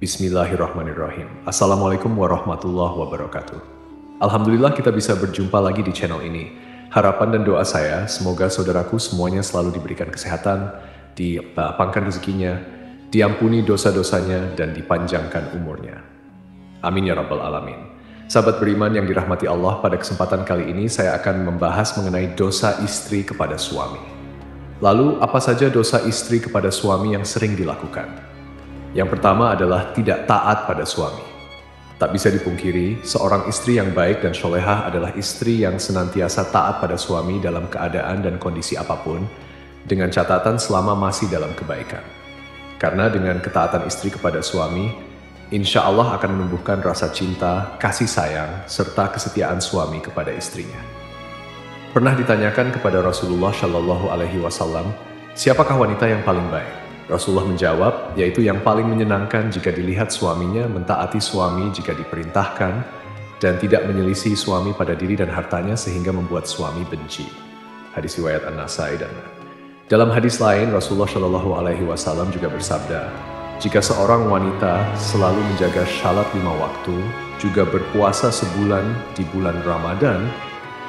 Bismillahirrahmanirrahim. Assalamualaikum warahmatullahi wabarakatuh. Alhamdulillah kita bisa berjumpa lagi di channel ini. Harapan dan doa saya, semoga saudaraku semuanya selalu diberikan kesehatan, dilapangkan rezekinya, diampuni dosa-dosanya, dan dipanjangkan umurnya. Amin ya rabbal alamin. Sahabat beriman yang dirahmati Allah, pada kesempatan kali ini saya akan membahas mengenai dosa istri kepada suami. Lalu, apa saja dosa istri kepada suami yang sering dilakukan? Yang pertama adalah tidak taat pada suami. Tak bisa dipungkiri, seorang istri yang baik dan solehah adalah istri yang senantiasa taat pada suami dalam keadaan dan kondisi apapun, dengan catatan selama masih dalam kebaikan. Karena dengan ketaatan istri kepada suami, insya Allah akan menumbuhkan rasa cinta, kasih sayang, serta kesetiaan suami kepada istrinya. Pernah ditanyakan kepada Rasulullah Shallallahu Alaihi Wasallam, siapakah wanita yang paling baik? Rasulullah menjawab, yaitu yang paling menyenangkan jika dilihat suaminya mentaati suami jika diperintahkan dan tidak menyelisih suami pada diri dan hartanya sehingga membuat suami benci. Hadis riwayat An-Nasai dan dalam hadis lain Rasulullah Shallallahu Alaihi Wasallam juga bersabda, jika seorang wanita selalu menjaga salat 5 waktu, juga berpuasa sebulan di bulan Ramadan,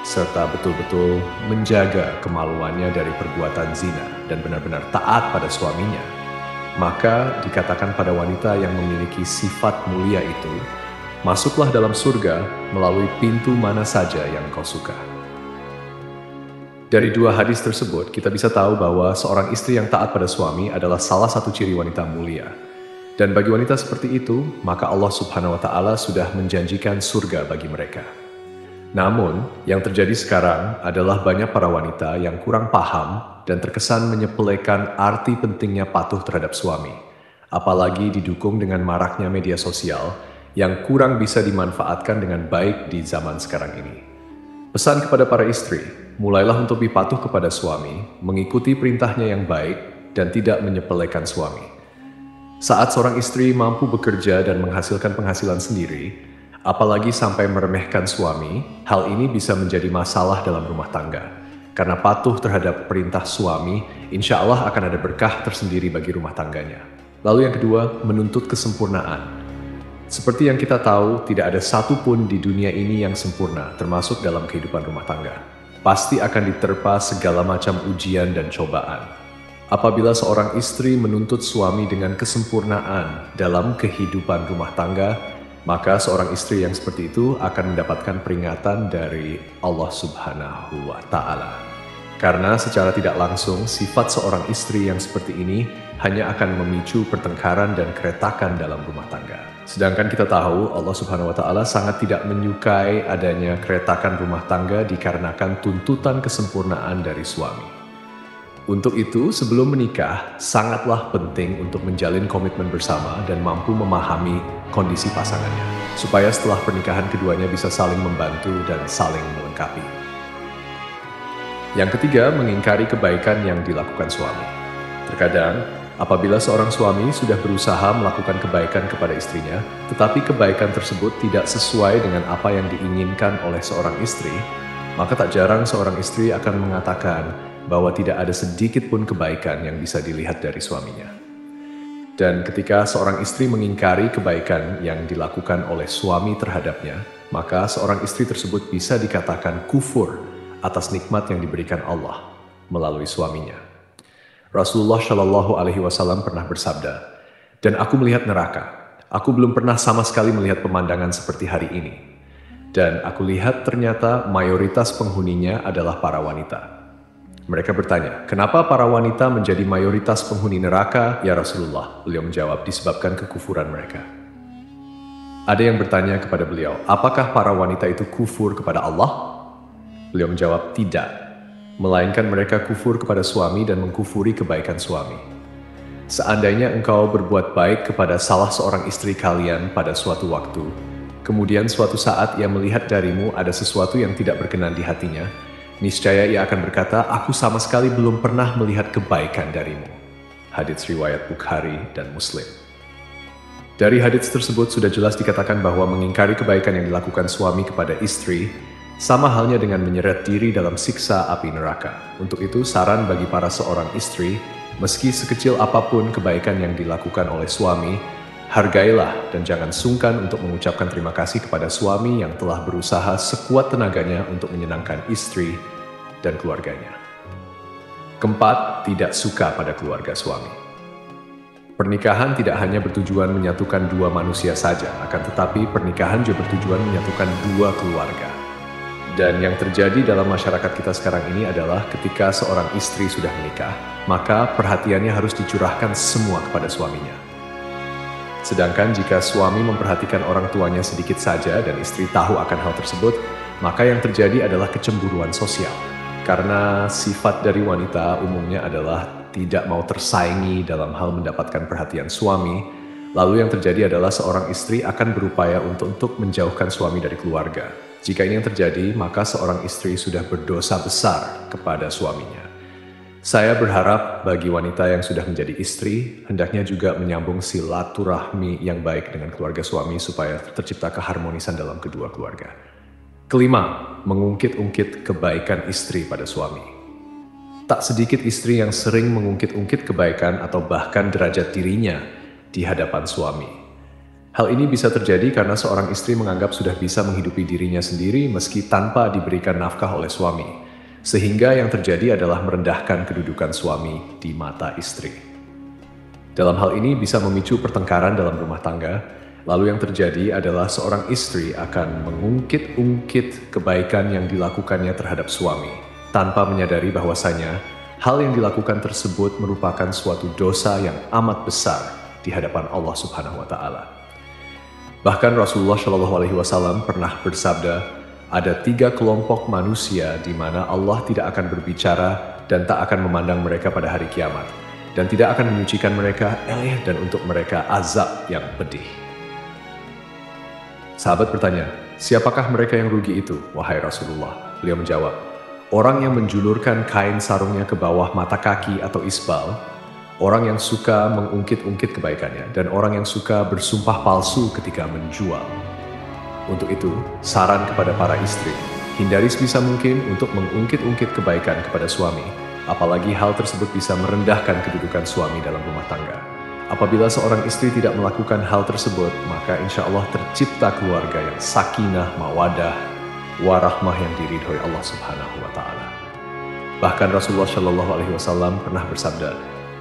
serta betul-betul menjaga kemaluannya dari perbuatan zina dan benar-benar taat pada suaminya, maka dikatakan pada wanita yang memiliki sifat mulia itu, masuklah dalam surga melalui pintu mana saja yang kau suka. Dari dua hadis tersebut, kita bisa tahu bahwa seorang istri yang taat pada suami adalah salah satu ciri wanita mulia. Dan bagi wanita seperti itu, maka Allah Subhanahu wa Ta'ala sudah menjanjikan surga bagi mereka. Namun, yang terjadi sekarang adalah banyak para wanita yang kurang paham dan terkesan menyepelekan arti pentingnya patuh terhadap suami, apalagi didukung dengan maraknya media sosial yang kurang bisa dimanfaatkan dengan baik di zaman sekarang ini. Pesan kepada para istri, mulailah untuk lebih patuh kepada suami, mengikuti perintahnya yang baik, dan tidak menyepelekan suami. Saat seorang istri mampu bekerja dan menghasilkan penghasilan sendiri, apalagi sampai meremehkan suami, hal ini bisa menjadi masalah dalam rumah tangga. Karena patuh terhadap perintah suami, insya Allah akan ada berkah tersendiri bagi rumah tangganya. Lalu yang kedua, menuntut kesempurnaan. Seperti yang kita tahu, tidak ada satupun di dunia ini yang sempurna, termasuk dalam kehidupan rumah tangga. Pasti akan diterpa segala macam ujian dan cobaan. Apabila seorang istri menuntut suami dengan kesempurnaan dalam kehidupan rumah tangga, maka seorang istri yang seperti itu akan mendapatkan peringatan dari Allah Subhanahu wa Ta'ala. Karena secara tidak langsung, sifat seorang istri yang seperti ini hanya akan memicu pertengkaran dan keretakan dalam rumah tangga. Sedangkan kita tahu Allah Subhanahu wa Ta'ala sangat tidak menyukai adanya keretakan rumah tangga dikarenakan tuntutan kesempurnaan dari suami. Untuk itu, sebelum menikah, sangatlah penting untuk menjalin komitmen bersama dan mampu memahami kondisi pasangannya, supaya setelah pernikahan keduanya bisa saling membantu dan saling melengkapi. Yang ketiga, mengingkari kebaikan yang dilakukan suami. Terkadang, apabila seorang suami sudah berusaha melakukan kebaikan kepada istrinya, tetapi kebaikan tersebut tidak sesuai dengan apa yang diinginkan oleh seorang istri, maka tak jarang seorang istri akan mengatakan bahwa tidak ada sedikit pun kebaikan yang bisa dilihat dari suaminya. Dan ketika seorang istri mengingkari kebaikan yang dilakukan oleh suami terhadapnya, maka seorang istri tersebut bisa dikatakan kufur atas nikmat yang diberikan Allah melalui suaminya. Rasulullah Shallallahu Alaihi Wasallam pernah bersabda, dan aku melihat neraka. Aku belum pernah sama sekali melihat pemandangan seperti hari ini. Dan aku lihat ternyata mayoritas penghuninya adalah para wanita. Mereka bertanya, kenapa para wanita menjadi mayoritas penghuni neraka, ya Rasulullah? Beliau menjawab, disebabkan kekufuran mereka. Ada yang bertanya kepada beliau, apakah para wanita itu kufur kepada Allah? Beliau menjawab, tidak. Melainkan mereka kufur kepada suami dan mengkufuri kebaikan suami. Seandainya engkau berbuat baik kepada salah seorang istri kalian pada suatu waktu, kemudian suatu saat ia melihat darimu ada sesuatu yang tidak berkenan di hatinya, niscaya ia akan berkata, aku sama sekali belum pernah melihat kebaikan darimu. Hadits riwayat Bukhari dan Muslim. Dari hadits tersebut sudah jelas dikatakan bahwa mengingkari kebaikan yang dilakukan suami kepada istri sama halnya dengan menyeret diri dalam siksa api neraka. Untuk itu saran bagi para seorang istri, meski sekecil apapun kebaikan yang dilakukan oleh suami, Hargailah dan jangan sungkan untuk mengucapkan terima kasih kepada suami yang telah berusaha sekuat tenaganya untuk menyenangkan istri dan keluarganya. Keempat, tidak suka pada keluarga suami. Pernikahan tidak hanya bertujuan menyatukan dua manusia saja, akan tetapi pernikahan juga bertujuan menyatukan dua keluarga. Dan yang terjadi dalam masyarakat kita sekarang ini adalah ketika seorang istri sudah menikah, maka perhatiannya harus dicurahkan semua kepada suaminya. Sedangkan jika suami memperhatikan orang tuanya sedikit saja dan istri tahu akan hal tersebut, maka yang terjadi adalah kecemburuan sosial. Karena sifat dari wanita umumnya adalah tidak mau tersaingi dalam hal mendapatkan perhatian suami, lalu yang terjadi adalah seorang istri akan berupaya untuk menjauhkan suami dari keluarga. Jika ini yang terjadi, maka seorang istri sudah berdosa besar kepada suaminya. Saya berharap bagi wanita yang sudah menjadi istri, hendaknya juga menyambung silaturahmi yang baik dengan keluarga suami supaya tercipta keharmonisan dalam kedua keluarga. Kelima, mengungkit-ungkit kebaikan istri pada suami. Tak sedikit istri yang sering mengungkit-ungkit kebaikan atau bahkan derajat dirinya di hadapan suami. Hal ini bisa terjadi karena seorang istri menganggap sudah bisa menghidupi dirinya sendiri meski tanpa diberikan nafkah oleh suami. Sehingga yang terjadi adalah merendahkan kedudukan suami di mata istri. Dalam hal ini bisa memicu pertengkaran dalam rumah tangga, lalu yang terjadi adalah seorang istri akan mengungkit-ungkit kebaikan yang dilakukannya terhadap suami, tanpa menyadari bahwasanya hal yang dilakukan tersebut merupakan suatu dosa yang amat besar di hadapan Allah Subhanahu wa Ta'ala. Bahkan Rasulullah SAW pernah bersabda, ada 3 kelompok manusia di mana Allah tidak akan berbicara dan tak akan memandang mereka pada hari kiamat, dan tidak akan menyucikan mereka, dan untuk mereka azab yang pedih. Sahabat bertanya, siapakah mereka yang rugi itu, wahai Rasulullah? Beliau menjawab, orang yang menjulurkan kain sarungnya ke bawah mata kaki atau isbal, orang yang suka mengungkit-ungkit kebaikannya, dan orang yang suka bersumpah palsu ketika menjual. Untuk itu, saran kepada para istri, hindari sebisa mungkin untuk mengungkit-ungkit kebaikan kepada suami, apalagi hal tersebut bisa merendahkan kedudukan suami dalam rumah tangga. Apabila seorang istri tidak melakukan hal tersebut, maka insya Allah tercipta keluarga yang sakinah, mawadah, warahmah yang diridhoi Allah Subhanahu wa Ta'ala. Bahkan Rasulullah SAW pernah bersabda,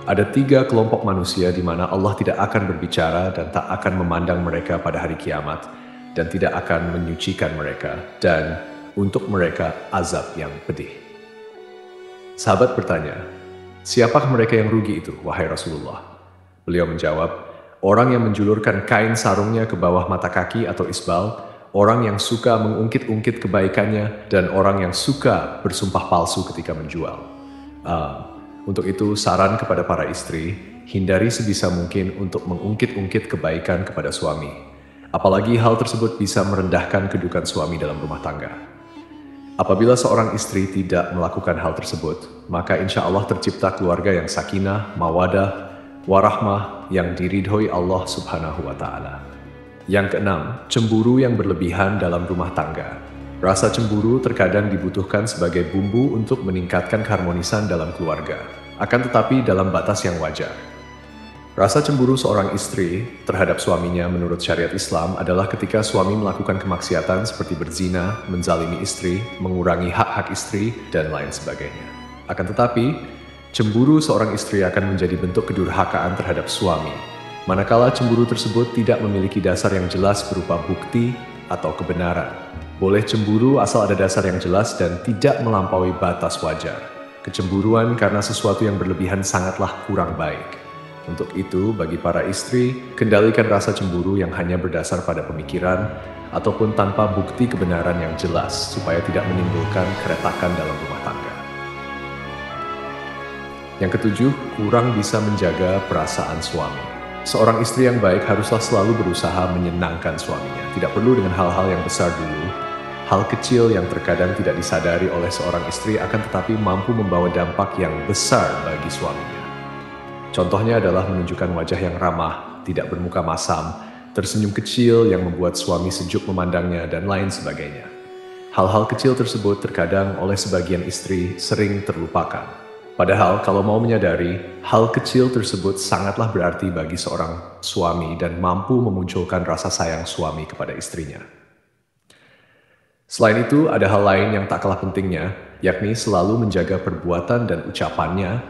ada 3 kelompok manusia di mana Allah tidak akan berbicara dan tak akan memandang mereka pada hari kiamat, dan tidak akan menyucikan mereka, dan untuk mereka azab yang pedih. Sahabat bertanya, siapakah mereka yang rugi itu, wahai Rasulullah? Beliau menjawab, orang yang menjulurkan kain sarungnya ke bawah mata kaki atau isbal, orang yang suka mengungkit-ungkit kebaikannya, dan orang yang suka bersumpah palsu ketika menjual. Untuk itu, saran kepada para istri, hindari sebisa mungkin untuk mengungkit-ungkit kebaikan kepada suami. Apalagi hal tersebut bisa merendahkan kedudukan suami dalam rumah tangga. Apabila seorang istri tidak melakukan hal tersebut, maka insya Allah tercipta keluarga yang sakinah, mawadah, warahmah yang diridhoi Allah Subhanahu wa Ta'ala. Yang keenam, cemburu yang berlebihan dalam rumah tangga. Rasa cemburu terkadang dibutuhkan sebagai bumbu untuk meningkatkan keharmonisan dalam keluarga, akan tetapi dalam batas yang wajar. Rasa cemburu seorang istri terhadap suaminya menurut syariat Islam adalah ketika suami melakukan kemaksiatan seperti berzina, menzalimi istri, mengurangi hak-hak istri, dan lain sebagainya. Akan tetapi, cemburu seorang istri akan menjadi bentuk kedurhakaan terhadap suami, manakala cemburu tersebut tidak memiliki dasar yang jelas berupa bukti atau kebenaran. Boleh cemburu asal ada dasar yang jelas dan tidak melampaui batas wajar. Kecemburuan karena sesuatu yang berlebihan sangatlah kurang baik. Untuk itu, bagi para istri, kendalikan rasa cemburu yang hanya berdasar pada pemikiran ataupun tanpa bukti kebenaran yang jelas supaya tidak menimbulkan keretakan dalam rumah tangga. Yang ketujuh, kurang bisa menjaga perasaan suami. Seorang istri yang baik haruslah selalu berusaha menyenangkan suaminya. Tidak perlu dengan hal-hal yang besar dulu. Hal kecil yang terkadang tidak disadari oleh seorang istri akan tetapi mampu membawa dampak yang besar bagi suaminya. Contohnya adalah menunjukkan wajah yang ramah, tidak bermuka masam, tersenyum kecil yang membuat suami sejuk memandangnya, dan lain sebagainya. Hal-hal kecil tersebut terkadang oleh sebagian istri sering terlupakan. Padahal kalau mau menyadari, hal kecil tersebut sangatlah berarti bagi seorang suami dan mampu memunculkan rasa sayang suami kepada istrinya. Selain itu, ada hal lain yang tak kalah pentingnya, yakni selalu menjaga perbuatan dan ucapannya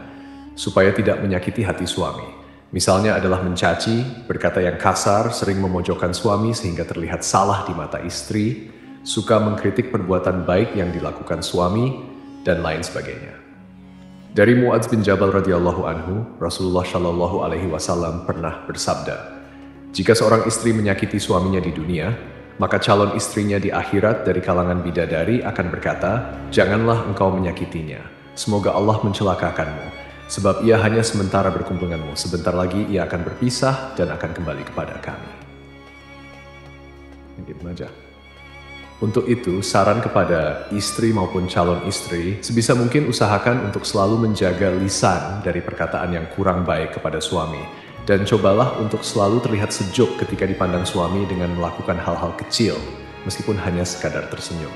supaya tidak menyakiti hati suami. Misalnya adalah mencaci, berkata yang kasar, sering memojokkan suami sehingga terlihat salah di mata istri, suka mengkritik perbuatan baik yang dilakukan suami, dan lain sebagainya. Dari Muadz bin Jabal radhiyallahu anhu, Rasulullah shallallahu alaihi wasallam pernah bersabda, "Jika seorang istri menyakiti suaminya di dunia, maka calon istrinya di akhirat dari kalangan bidadari akan berkata, 'Janganlah engkau menyakitinya. Semoga Allah mencelakakanmu, sebab ia hanya sementara berkumpul denganmu. Sebentar lagi ia akan berpisah dan akan kembali kepada kami.'" Gitu aja. Untuk itu, saran kepada istri maupun calon istri, sebisa mungkin usahakan untuk selalu menjaga lisan dari perkataan yang kurang baik kepada suami. Dan cobalah untuk selalu terlihat sejuk ketika dipandang suami dengan melakukan hal-hal kecil, meskipun hanya sekadar tersenyum.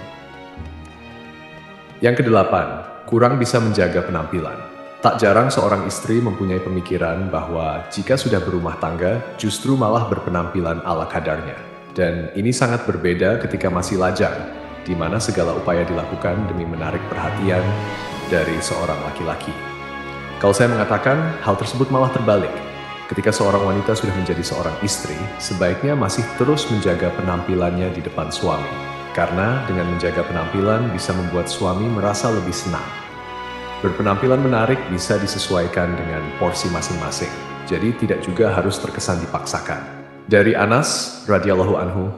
Yang kedelapan, kurang bisa menjaga penampilan. Tak jarang seorang istri mempunyai pemikiran bahwa jika sudah berumah tangga, justru malah berpenampilan ala kadarnya. Dan ini sangat berbeda ketika masih lajang, di mana segala upaya dilakukan demi menarik perhatian dari seorang laki-laki. Kalau saya mengatakan, hal tersebut malah terbalik. Ketika seorang wanita sudah menjadi seorang istri, sebaiknya masih terus menjaga penampilannya di depan suami. Karena dengan menjaga penampilan bisa membuat suami merasa lebih senang. Berpenampilan menarik bisa disesuaikan dengan porsi masing-masing, jadi tidak juga harus terkesan dipaksakan. Dari Anas radhiyallahu anhu,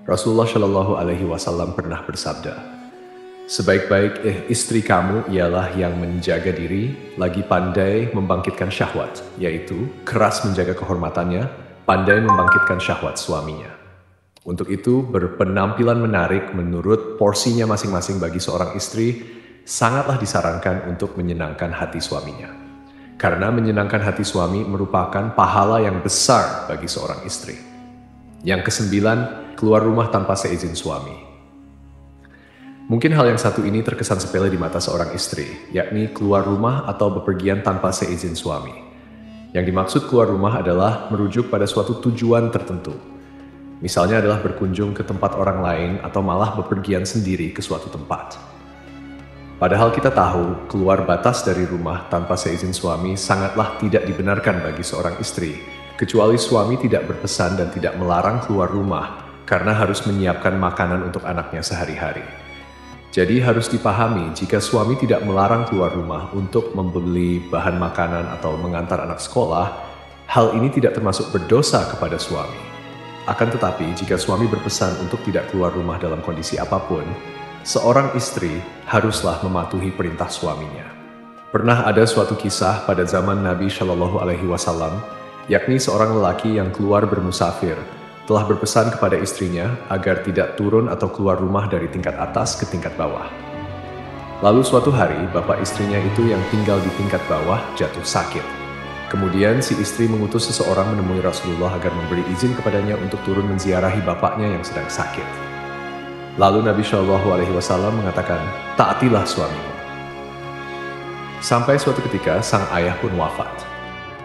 Rasulullah shallallahu alaihi wasallam pernah bersabda, "Sebaik-baik istri kamu ialah yang menjaga diri, lagi pandai membangkitkan syahwat, yaitu keras menjaga kehormatannya, pandai membangkitkan syahwat suaminya." Untuk itu, berpenampilan menarik menurut porsinya masing-masing bagi seorang istri sangatlah disarankan untuk menyenangkan hati suaminya. Karena menyenangkan hati suami merupakan pahala yang besar bagi seorang istri. Yang kesembilan, keluar rumah tanpa seizin suami. Mungkin hal yang satu ini terkesan sepele di mata seorang istri, yakni keluar rumah atau bepergian tanpa seizin suami. Yang dimaksud keluar rumah adalah merujuk pada suatu tujuan tertentu. Misalnya adalah berkunjung ke tempat orang lain atau malah bepergian sendiri ke suatu tempat. Padahal kita tahu, keluar batas dari rumah tanpa seizin suami sangatlah tidak dibenarkan bagi seorang istri, kecuali suami tidak berpesan dan tidak melarang keluar rumah karena harus menyiapkan makanan untuk anaknya sehari-hari. Jadi harus dipahami jika suami tidak melarang keluar rumah untuk membeli bahan makanan atau mengantar anak sekolah, hal ini tidak termasuk berdosa kepada suami. Akan tetapi, jika suami berpesan untuk tidak keluar rumah dalam kondisi apapun, seorang istri haruslah mematuhi perintah suaminya. Pernah ada suatu kisah pada zaman Nabi Shallallahu Alaihi Wasallam, yakni seorang lelaki yang keluar bermusafir, telah berpesan kepada istrinya agar tidak turun atau keluar rumah dari tingkat atas ke tingkat bawah. Lalu suatu hari, bapak istrinya itu yang tinggal di tingkat bawah jatuh sakit. Kemudian si istri mengutus seseorang menemui Rasulullah agar memberi izin kepadanya untuk turun menziarahi bapaknya yang sedang sakit. Lalu Nabi Shallallahu Alaihi Wasallam mengatakan, "Taatilah suamimu." Sampai suatu ketika sang ayah pun wafat.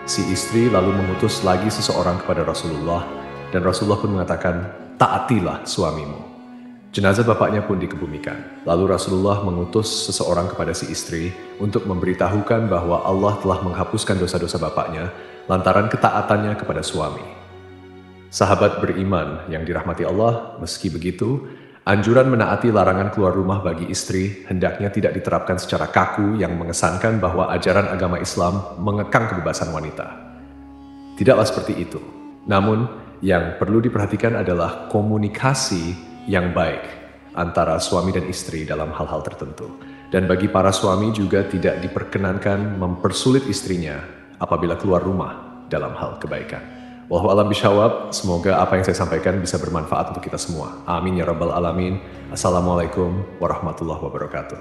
Si istri lalu mengutus lagi seseorang kepada Rasulullah, dan Rasulullah pun mengatakan, "Taatilah suamimu." Jenazah bapaknya pun dikebumikan. Lalu Rasulullah mengutus seseorang kepada si istri untuk memberitahukan bahwa Allah telah menghapuskan dosa-dosa bapaknya lantaran ketaatannya kepada suami. Sahabat beriman yang dirahmati Allah, meski begitu, anjuran menaati larangan keluar rumah bagi istri hendaknya tidak diterapkan secara kaku yang mengesankan bahwa ajaran agama Islam mengekang kebebasan wanita. Tidaklah seperti itu. Namun, yang perlu diperhatikan adalah komunikasi yang baik antara suami dan istri dalam hal-hal tertentu. Dan bagi para suami juga tidak diperkenankan mempersulit istrinya apabila keluar rumah dalam hal kebaikan. Wallahu a'lam bishawab, semoga apa yang saya sampaikan bisa bermanfaat untuk kita semua. Amin ya rabbal alamin. Assalamualaikum warahmatullahi wabarakatuh.